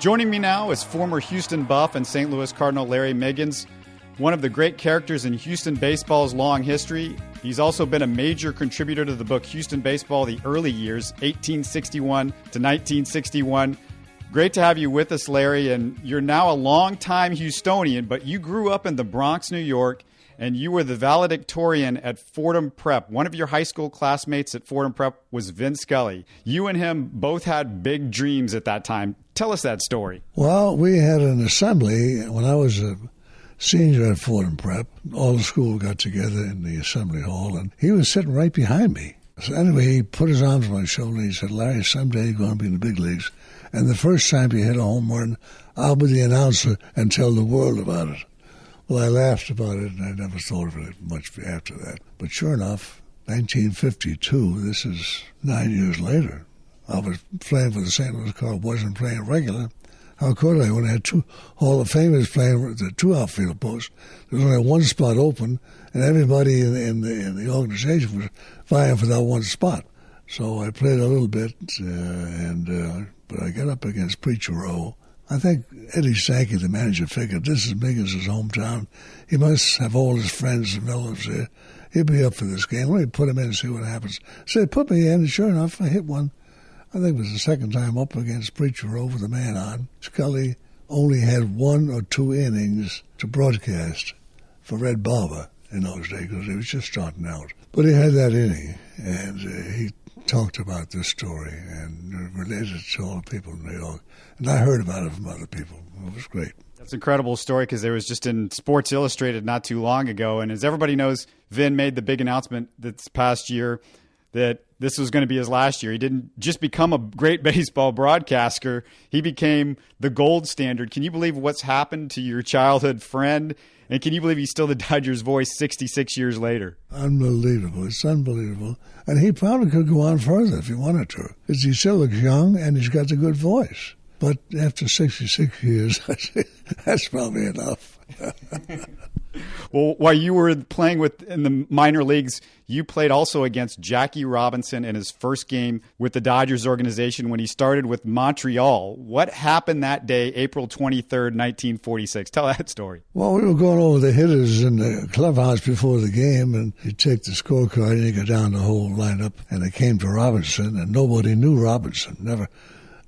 Joining me now is former Houston Buff and St. Louis Cardinal Larry Miggins, one of the great characters in Houston baseball's long history. He's also been a major contributor to the book Houston Baseball, the Early Years, 1861 to 1961. Great to have you with us, Larry, and you're now a longtime Houstonian, but you grew up in the Bronx, New York, and you were the valedictorian at Fordham Prep. One of your high school classmates at Fordham Prep was VIN Scully. You and him both had big dreams at that time. Tell us that story. Well, we had an assembly when I was a senior at Fordham Prep. All the school got together in the assembly hall, and he was sitting right behind me. So anyway, he put his arms on my shoulder, and he said, "Larry, someday you're going to be in the big leagues. And the first time you hit a home run, I'll be the announcer and tell the world about it." Well, I laughed about it, and I never thought of it much after that. But sure enough, 1952, this is 9 years later, I was playing for the St. Louis Cardinals, wasn't playing regular. How could I when I had two Hall of Famers playing the two outfield posts? There was only one spot open, and everybody in the organization was vying for that one spot. So I played a little bit, but I got up against Preacher Rowe. I think Eddie Sankey, the manager, figured this is Miggins' hometown. He must have all his friends and relatives there. He'll be up for this game. Let me put him in and see what happens. So they put me in, and sure enough, I hit one. I think it was the second time up against Preacher Rowe with the man on. Scully only had 1 or 2 innings to broadcast for Red Barber in those days because he was just starting out. But he had that inning, and he talked about this story and related it to all the people in New York. And I heard about it from other people. It was great. That's an incredible story because it was just in Sports Illustrated not too long ago. And as everybody knows, Vin made the big announcement this past year that this was going to be his last year. He didn't just become a great baseball broadcaster. He became the gold standard. Can you believe what's happened to your childhood friend? And can you believe he's still the Dodgers' voice 66 years later? Unbelievable. It's unbelievable. And he probably could go on further if he wanted to. Because he still looks young and he's got a good voice. But after 66 years, that's probably enough. Well, while you were playing in the minor leagues, you played also against Jackie Robinson in his first game with the Dodgers organization when he started with Montreal. What happened that day, April 23rd, 1946? Tell that story. Well, we were going over the hitters in the clubhouse before the game, and you take the scorecard and you go down the whole lineup, and it came to Robinson, and nobody knew Robinson.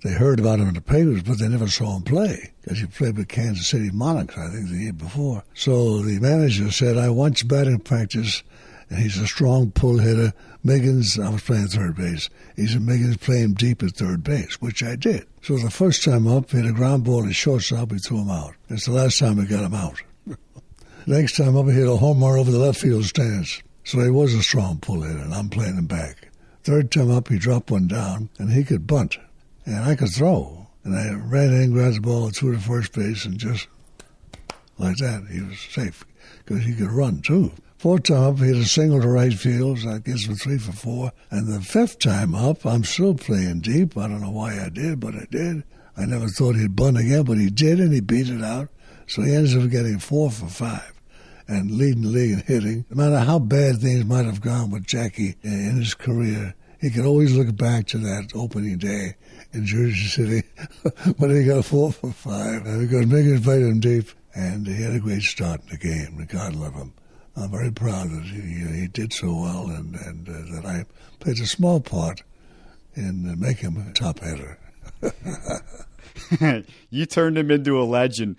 They heard about him in the papers, but they never saw him play because he played with Kansas City Monarchs, I think, the year before. So the manager said, "I watched batting practice, and he's a strong pull hitter. Miggins," I was playing third base. He said, "Miggins, play him deep at third base," which I did. So the first time up, he had a ground ball in shortstop, we threw him out. It's the last time we got him out. Next time up, he hit a home run over the left field stands. So he was a strong pull hitter, and I'm playing him back. Third time up, he dropped one down, and he could bunt. And I could throw. And I ran in, grabbed the ball, threw to first base, and just like that, he was safe because he could run, too. Fourth time up, he hit a single to right field, so that gives him 3 for 4. And the fifth time up, I'm still playing deep. I don't know why I did, but I did. I never thought he'd bunt again, but he did, and he beat it out. So he ends up getting 4 for 5 and leading the league in hitting. No matter how bad things might have gone with Jackie in his career, he could always look back to that opening day in Jersey City when he got 4 for 5 because Miggins played him deep, and he had a great start in the game, and God love him. I'm very proud that he did so well and that I played a small part in making him a top hitter. You turned him into a legend.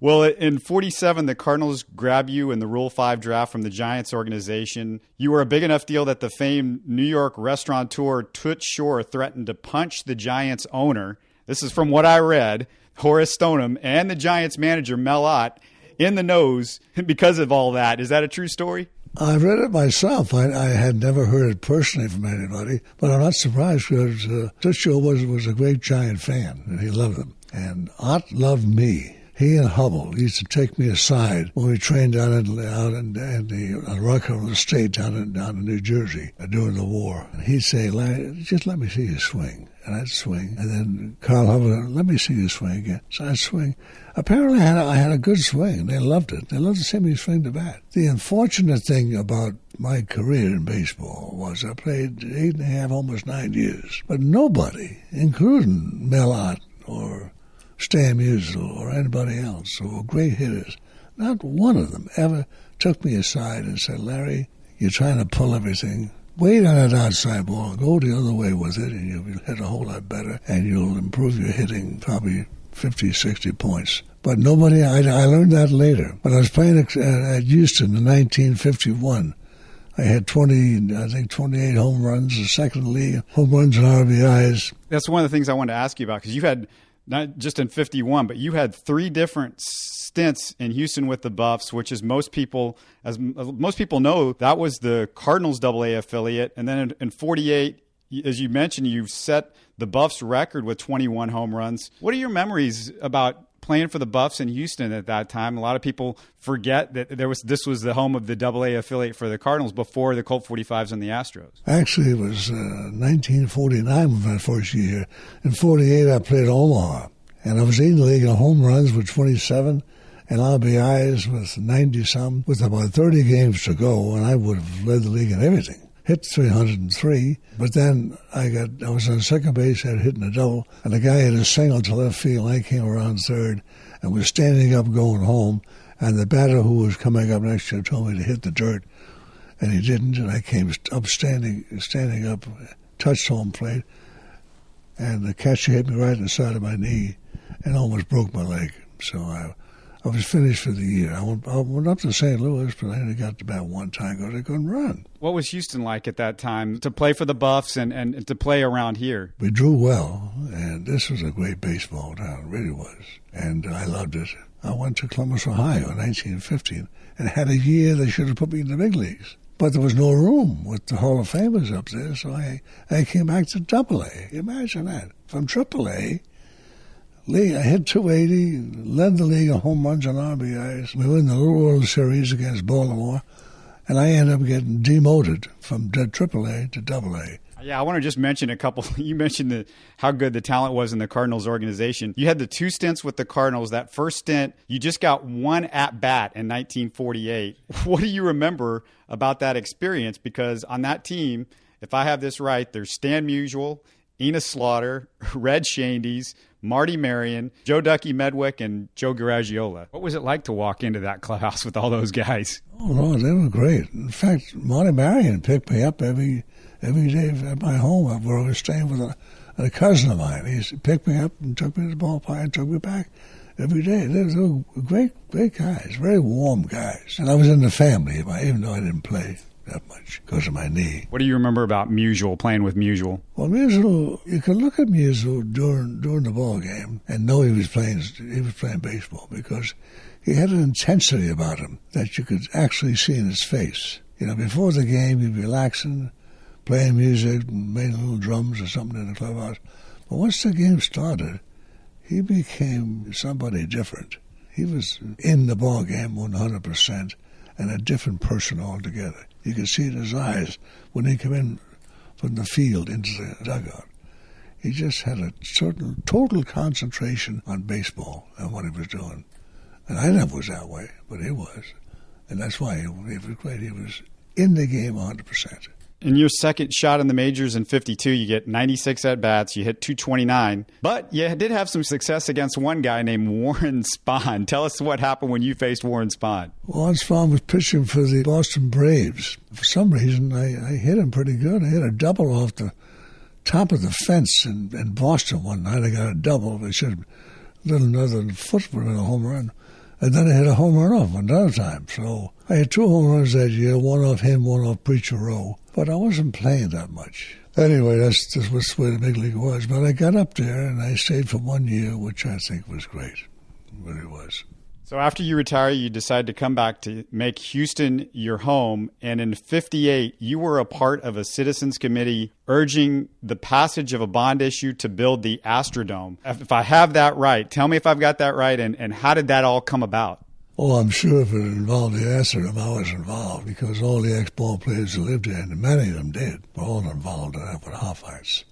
Well, in 47, the Cardinals grab you in the Rule 5 draft from the Giants organization. You were a big enough deal that the famed New York restaurateur Toots Shor threatened to punch the Giants owner. This is from what I read, Horace Stoneham, and the Giants manager, Mel Ott, in the nose because of all that. Is that a true story? I read it myself. I had never heard it personally from anybody, but I'm not surprised because Toots Shor was a great Giant fan, and he loved them. And Ott loved me. He and Hubble used to take me aside when we trained out in the Rockefeller Estate down in New Jersey during the war. And he'd say, "Larry, just let me see you swing." And I'd swing. And then Carl Hubble, "Let me see you swing again." So I'd swing. Apparently I had a good swing. They loved it. They loved to see me swing the bat. The unfortunate thing about my career in baseball was I played 8.5, almost 9 years. But nobody, including Mel Ott or Stan Musial or anybody else who were great hitters. Not one of them ever took me aside and said, Larry, you're trying to pull everything. Wait on that outside ball. Go the other way with it, and you'll hit a whole lot better, and you'll improve your hitting probably 50, 60 points. But nobody, I learned that later. When I was playing at Houston in 1951, I had 28 home runs, the second league, home runs and RBIs. That's one of the things I wanted to ask you about, because you had, not just in 51, but you had 3 different stints in Houston with the Buffs, which is most people know, that was the Cardinals AA affiliate. And then in 48, as you mentioned, you set the Buffs record with 21 home runs. What are your memories about playing for the Buffs in Houston at that time? A lot of people forget that this was the home of the AA affiliate for the Cardinals before the Colt 45s and the Astros. Actually, it was 1949 was my first year. In 48, I played Omaha, and I was leading the league in home runs with 27 and RBIs with 90-some, with about 30 games to go, and I would have led the league in everything. Hit 303, but then I was on second base, had hitting a double, and the guy had a single to left field. I came around third and was standing up going home, and the batter who was coming up next year told me to hit the dirt, and he didn't, and I came up standing up, touched home plate, and the catcher hit me right in the side of my knee and almost broke my leg. So I was finished for the year. I went up to St. Louis, but I only got to bat one time because I couldn't run. What was Houston like at that time to play for the Buffs and to play around here? We drew well, and this was a great baseball town. It really was. And I loved it. I went to Columbus, Ohio in 1915 and had a year they should have put me in the big leagues. But there was no room with the Hall of Famers up there, so I came back to AA. Imagine that. From AAA, I hit 280, led the league in home runs and RBIs. We won the Little World Series against Baltimore, and I ended up getting demoted from AAA to AA. Yeah, I want to just mention a couple. You mentioned how good the talent was in the Cardinals organization. You had the 2 stints with the Cardinals. That first stint, you just got 1 at-bat in 1948. What do you remember about that experience? Because on that team, if I have this right, there's Stan Musial, Enos Slaughter, Red Shandies, Marty Marion, Joe Ducky Medwick, and Joe Garagiola. What was it like to walk into that clubhouse with all those guys? Oh, Lord, they were great. In fact, Marty Marion picked me up every day at my home where I was staying with a cousin of mine. He picked me up and took me to the ballpark and took me back every day. They were great guys, very warm guys. And I was in the family, even though I didn't play that much because of my knee. What do you remember about Musial, playing with Musial? Well, Musial, you could look at Musial during the ball game and know he was playing baseball because he had an intensity about him that you could actually see in his face. You know, before the game, he'd be relaxing, playing music, making little drums or something in the clubhouse. But once the game started, he became somebody different. He was in the ball game 100% and a different person altogether. You could see it in his eyes when he came in from the field into the dugout. He just had a certain total concentration on baseball and what he was doing. And I never was that way, but he was. And that's why he was great. He was in the game 100%. In your second shot in the majors in 52, you get 96 at-bats. You hit 229. But you did have some success against one guy named Warren Spahn. Tell us what happened when you faced Warren Spahn. Warren Spahn was pitching for the Boston Braves. For some reason, I hit him pretty good. I hit a double off the top of the fence in Boston one night. I got a double. I should have a little another foot would have been a home run. And then I hit a home run off another time. So I had 2 home runs that year, one off him, one off Preacher Rowe. But I wasn't playing that much. Anyway, that's just the way the big league was. But I got up there and I stayed for 1 year, which I think was great. It really was. So after you retire, you decided to come back to make Houston your home. And in 58, you were a part of a citizens committee urging the passage of a bond issue to build the Astrodome. If I have that right, tell me if I've got that right, and how did that all come about? Oh, I'm sure if it involved the Astrodome, I was involved because all the ex-ball players who lived there, and many of them did, were all involved in that with Hofheinz.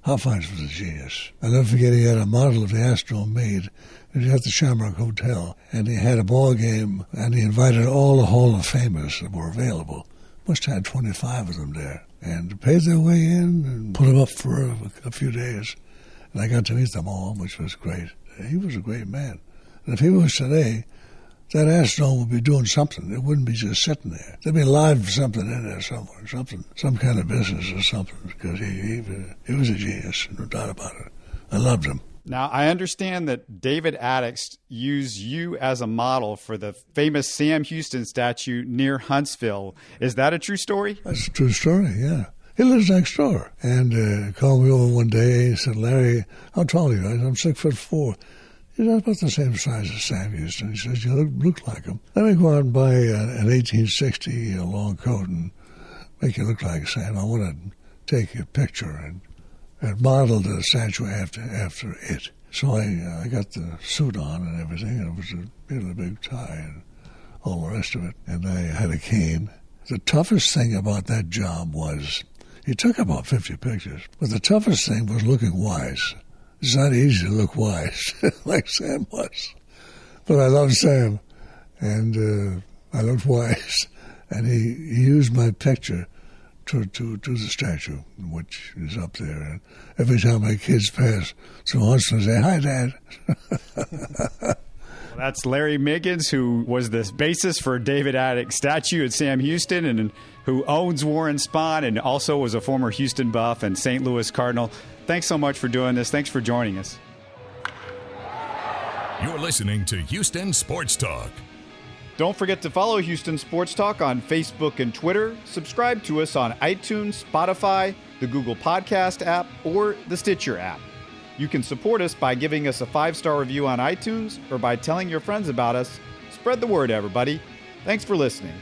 Hofheinz was a genius. I'll never forget he had a model of the Astrodome made. He was at the Shamrock Hotel, and he had a ball game, and he invited all the Hall of Famers that were available. Must have had 25 of them there, and paid their way in and put them up for a few days. And I got to meet them all, which was great. he was a great man. And if he was today, that Astrodome would be doing something. It wouldn't be just sitting there. There'd be live something in there somewhere, some kind of business or something, because he was a genius, no doubt about it. I loved him. Now, I understand that David Addix used you as a model for the famous Sam Houston statue near Huntsville. Is that a true story? That's a true story, yeah. He lives next door. And called me over one day. He said, Larry, how tall are you? I said, I'm 6'4". He said, about the same size as Sam Houston. He says, you look like him. Let me go out and buy an 1860 long coat and make you look like Sam. I want to take your picture and modeled the statue after it. So I got the suit on and everything, and it was a really big tie and all the rest of it. And I had a cane. The toughest thing about that job was, he took about 50 pictures, but the toughest thing was looking wise. It's not easy to look wise, like Sam was. But I love Sam, and I looked wise. And he used my picture to the statue, which is up there. And every time my kids pass through Huntsville, they say, hi, Dad. That's Larry Miggins, who was the basis for David Addix statue at Sam Houston, and who owns Warren Spahn, and also was a former Houston Buff and St. Louis Cardinal. Thanks so much for doing this. Thanks for joining us. You're listening to Houston Sports Talk. Don't forget to follow Houston Sports Talk on Facebook and Twitter. Subscribe to us on iTunes, Spotify, the Google Podcast app, or the Stitcher app. You can support us by giving us a 5-star review on iTunes or by telling your friends about us. Spread the word, everybody. Thanks for listening.